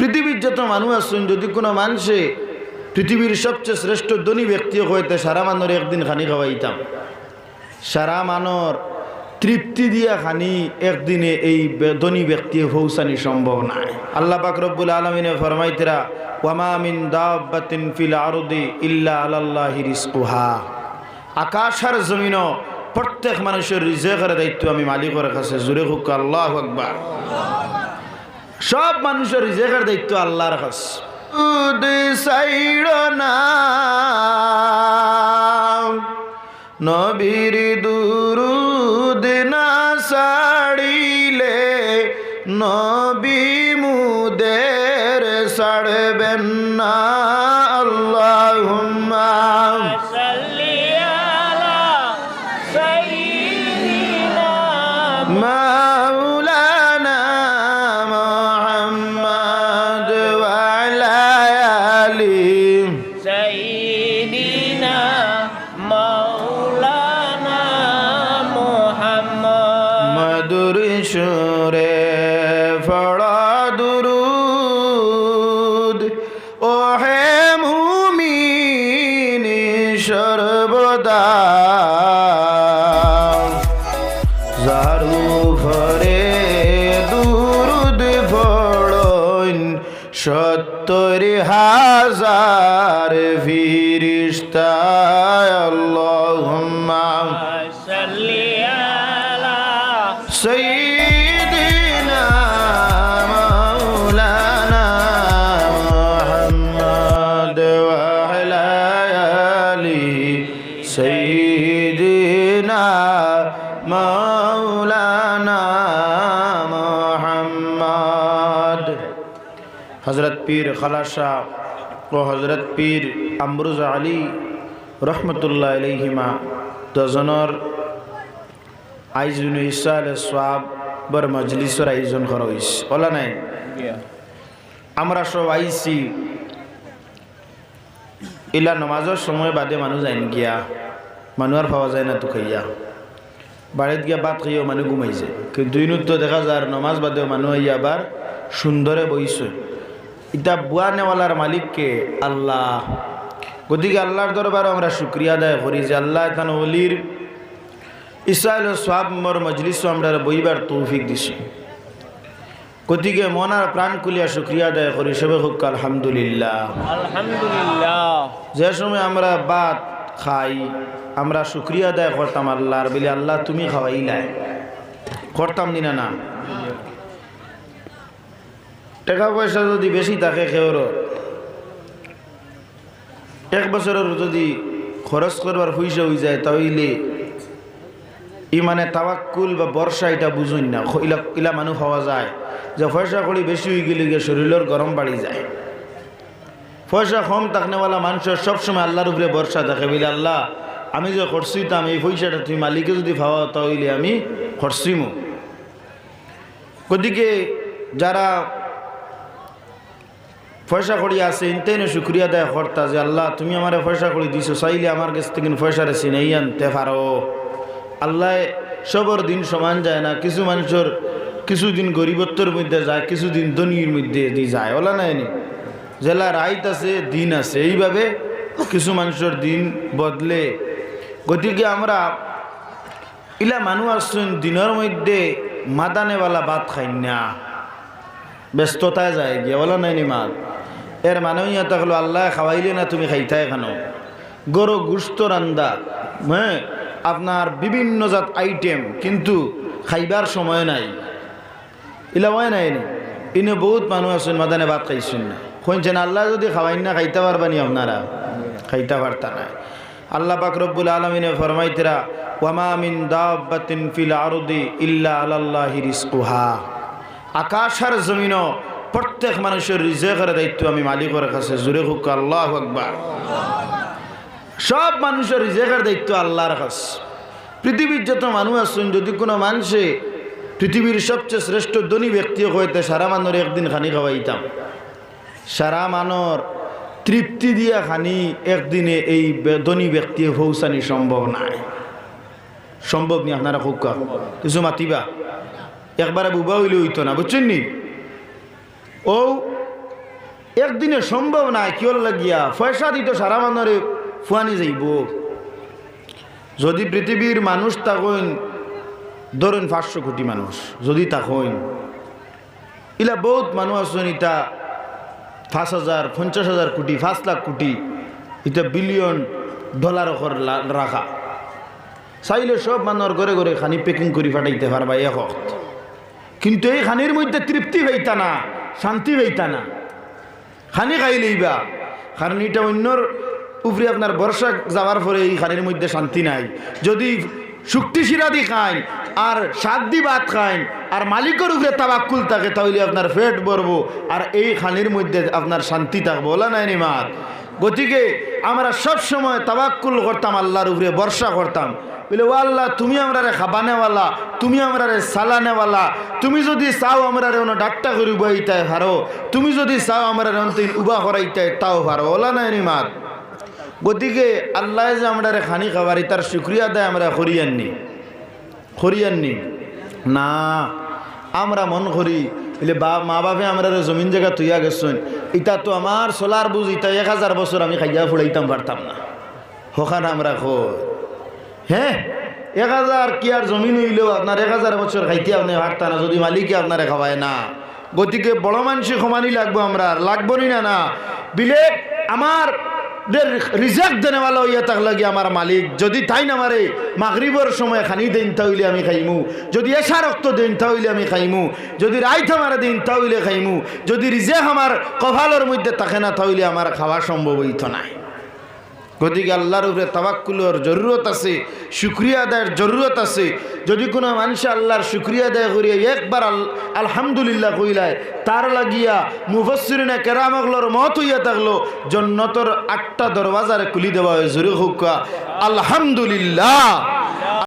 পৃথিবীর যত মানুষ আছেন যদি কোনো মানুষে পৃথিবীর সবচেয়ে শ্রেষ্ঠ ধনী ব্যক্তি হইতে সারা মানর একদিন খানি খাওয়াইতাম, সারা মানর তৃপ্তি দিয়া খানি একদিনে এই ধনী ব্যক্তি পৌঁছানি সম্ভব নাই। আল্লাহ পাক রব্বুল আলামিনে ফরমাইতেরা ওয়ামা মিন দাব্বাতিন ফিল আরদি ইল্লা আলাল্লাহি রিজকুহা। আকাশ আর জমিন প্রত্যেক মানুষের রিজেকের দায়িত্ব আমি মালিকের কাছে। জোরে হোক আল্লাহু আকবার। সব মানুষের রিজেকের দায়িত্ব আল্লাহর কাছে। নবীর দুরুদ না সাড়িলে নবী মুদের সাড়বেন না। আল্লাহুম্মা সাল্লি আলা সাইয়্যিদিনা মাওলানা মুহাম্মদ ওয়া আলা আলি সাইয়্যিদিনা মাওলানা মুহাম্মদ। মধুর সুরে পড়া দুরুদ ও হে মুমিন সর্বদা, যারু ভরে দুরুদ পড়ন ৭০,০০০ ফিরিস্তা। আল্লাহুম্মা সাল্লি আলা সাইয়্যিদিনা মাওলানা মুহাম্মদ ওয়া আলা আলি সাইয়্যিদিনা মাওলানা মুহাম্মদ। হযরত পীর খালাসা ও হযরত পীর আমরুজ আলী রহমতুল্লাহ আলাইহিমা দুজনের আয়োজন ইসাল সওয়াব বর মজলিসের আয়োজন করা হয়েছে। বলা নাই আমরা সব আইসি ইলা নমাজের সময় বাদে মানুষ যায় গিয়া, মানুষ আর পাওয়া যায় না তো খাইয়া বাড়িত গিয়া ভাত খাইয়াও মানুষ ঘুমাইছে। কিন্তু দুই নৃত্য দেখা যায় নমাজ বাদেও মানুষ আইয়া আবার সুন্দরে বইছে। ইটা বুয়া নেওয়ালার মালিককে আল্লাহ। গতিকে আল্লাহর দরবারে আমরা শুক্রিয়া আদায় করি যে আল্লাহ এখানে অলির ইসাইল সওয়াব মোর মজলিস আমরা বইবার তৌফিক দিছি। গতিকে মনার প্রাণ খুলিয়া শুক্রিয়া আদায় করি সবে হোক আলহামদুলিল্লাহ। আলহামদুলিল্লাহ। যে সময় আমরা ভাত খাই আমরা শুক্রিয়া আদায় করতাম আল্লাহর, বলে আল্লাহ তুমি খাওয়াইলাই, করতাম দিনা না। টাকা পয়সা যদি বেশি থাকে খেওর এক বছরের যদি খরচ করবার পয়সা হয়ে যায় তাহলে ই মানে তাওয়াক্কুল বা বর্ষা এটা বুঝুন না। ইলা মানুষ হওয়া যায় যে পয়সা করি বেশি হয়ে গেলে গিয়ে শরীরের গরম বাড়ি যায়। পয়সা কম থাকনেওয়ালা মানুষের সবসময় আল্লাহর উপরে ভরসা থাকে, বলে আল্লাহ আমি যে খরচিতাম এই পয়সাটা তুমি মালিকে যদি পাওয়া তাহলে আমি খরচিমু। গতিকে যারা পয়সা করি আছে ইনতেনে শুক্রিয়া দেয় কর্তা যে আল্লাহ তুমি আমার পয়সা করি দিছো, চাইলে আমার কাছ থেকে পয়সাটা চিনাই আনতে পারো। আল্লাহ সবর দিন সমান যায় না, কিছু মানুষের কিছুদিন গরিবত্বর মধ্যে যায়, কিছুদিন ধনীর মধ্যে দিয়ে যায়। ওলা নাইনি জেলা রাইত আছে দিন আছে, এইভাবে কিছু মানুষের দিন বদলে। গতিকে আমরা ইলা মানুষ আসছেন দিনের মধ্যে মাদানেওয়ালা ভাত খাই না, ব্যস্ততায় যায় গিয়া। বলা নাইনি মাত এর মানে ইয়া থাকলো আল্লাহ খাওয়াইলে না তুমি খাইতাই খানো। গরু গুস্ত রান্দা, হ্যাঁ আপনার বিভিন্ন জাত আইটেম, কিন্তু খাইবার সময় নাই। ইলা হয় নাই ইনে বহুত মানুষ আছেন মাদানে ভাত খাইছেন না, শুনছেন আল্লাহ যদি খাওয়াই না খাইতে পারবানি আপনারা, খাইতে পারতা না। আল্লাহ পাক রব্বুল আলামিনে ফরমাইতেরা ওয়ামা মিন দাব্বাতিন ফিল আরদি ইল্লা আলাল্লাহি রিজকুহা। আকাশ আর জমিন প্রত্যেক মানুষের রিজেকের দায়িত্ব আমি মালিকের কাছে। জোরে হোক আল্লাহু আকবার। সব মানুষের রিজেকের দায়িত্ব আল্লাহর কাছে। পৃথিবীর যত মানুষ আছেন যদি কোনো মানুষে পৃথিবীর সবচেয়ে শ্রেষ্ঠ ধনী ব্যক্তি হইতে সারা মানর একদিন খানি খাওয়াইতাম, সারা মানর তৃপ্তি দিয়া খানি একদিনে এই ধনী ব্যক্তি পৌঁছানি সম্ভব নাই। সম্ভব নি আপনারা খুব কিছু মাতিবা একবারে বুবা হইলে হইতো না, বুঝছেন নি? ও একদিনে সম্ভব নাই কিয়র লাগিয়া পয়সা দিত সারা মানুষরে ফুয়ানি যাইব। যদি পৃথিবীর মানুষ তখন ধরেন 500 কোটি মানুষ যদি তখন ইলা বহুত মানুষ আছেন ইটা 5,000 50,000 কোটি 5 লাখ কোটি এটা বিলিয়ন ডলার রাখা চাইলে সব মানুষের ঘরে ঘরে খানি প্যাকিং করে ফাটাইতে পারবা এক হক, কিন্তু এই খানির মধ্যে তৃপ্তি পাইতা না, শান্তি পাইতা না। খানি খাইলেইবা, কারণ এটা অন্যর উপরে আপনার বর্ষা যাওয়ার পরে এই খানির মধ্যে শান্তি নাই। যদি শুক্তি শিরা দি খাইন আর শাক দি ভাত খাইন আর মালিকের উপরে তাওয়াক্কুল থাকে তাহলে আপনার পেট ভরবো আর এই খানির মধ্যে আপনার শান্তি থাকবো। বলা নাই নিমাত। গতিকে আমরা সব সময় তাওয়াক্কুল করতাম আল্লাহর উপরে, ভরসা করতাম। বলে ও আল্লাহ তুমি আমরারে খাবানেওয়ালা, তুমি আমরারে সালানেওয়ালা, তুমি যদি চাও আমরারে অন্য ডাক্তার করে উবাইতাই পারো, তুমি যদি চাও আমরারে অন্তিন উবা করাইতাই তাও পারো। ওলা নাই নিমাত। গতিকে আল্লাহ যে আমরারে খানি খাবারি তার শুক্রিয়া দেয় আমরা করিয়াননি না। আমরা মন করি বলে মা বাপে আমরা জমিন জায়গা তুইয়া গেছেন, এটা তো আমার সোলার বুঝ, এটা 1000 বছর আমি খাইয়া ফুড়াইতাম পারতাম না। ওখানে আমরা হ্যাঁ 1000 কি আর জমিন হইলেও আপনার 1000 বছর খাইতে আপনি পারতাম না যদি মালিকে আপনারে খাওয়ায় না। গতিকে বড় মানুষই সমানই লাগবো, আমরা লাগবো না না বিলে আমার রিজেক্ট দেনেওয়ালা হইয়া থাকলে কি আমার মালিক যদি তাই না মারে মাগরিবর সময় খানি দেন তাহলে আমি খাইমু, যদি এসা রক্ত দেন তাহলে আমি খাইমু, যদি রাইত আমার দিন তাহলে খাইমু, যদি রিজেক্ট আমার কপালের মধ্যে থাকে না তাহলে আমার খাওয়া সম্ভব হইত না। গতিকে আল্লাহর উপরে তাওয়াক্কুলের জরুরত আছে, শুকরিয়া আদায়ের জরুরত আছে। যদি কোনো মানুষ আল্লাহর শুকরিয়া আদায় করিয়া একবার আলহামদুলিল্লাহ কইলায় তার লাগিয়া মুফাসসিরিনে কেরামগুলোর মত হইয়া থাকলো জান্নাতের 8টা দরওয়াজারে খুলি দেওয়া হয়। জোরে হোক আলহামদুলিল্লাহ।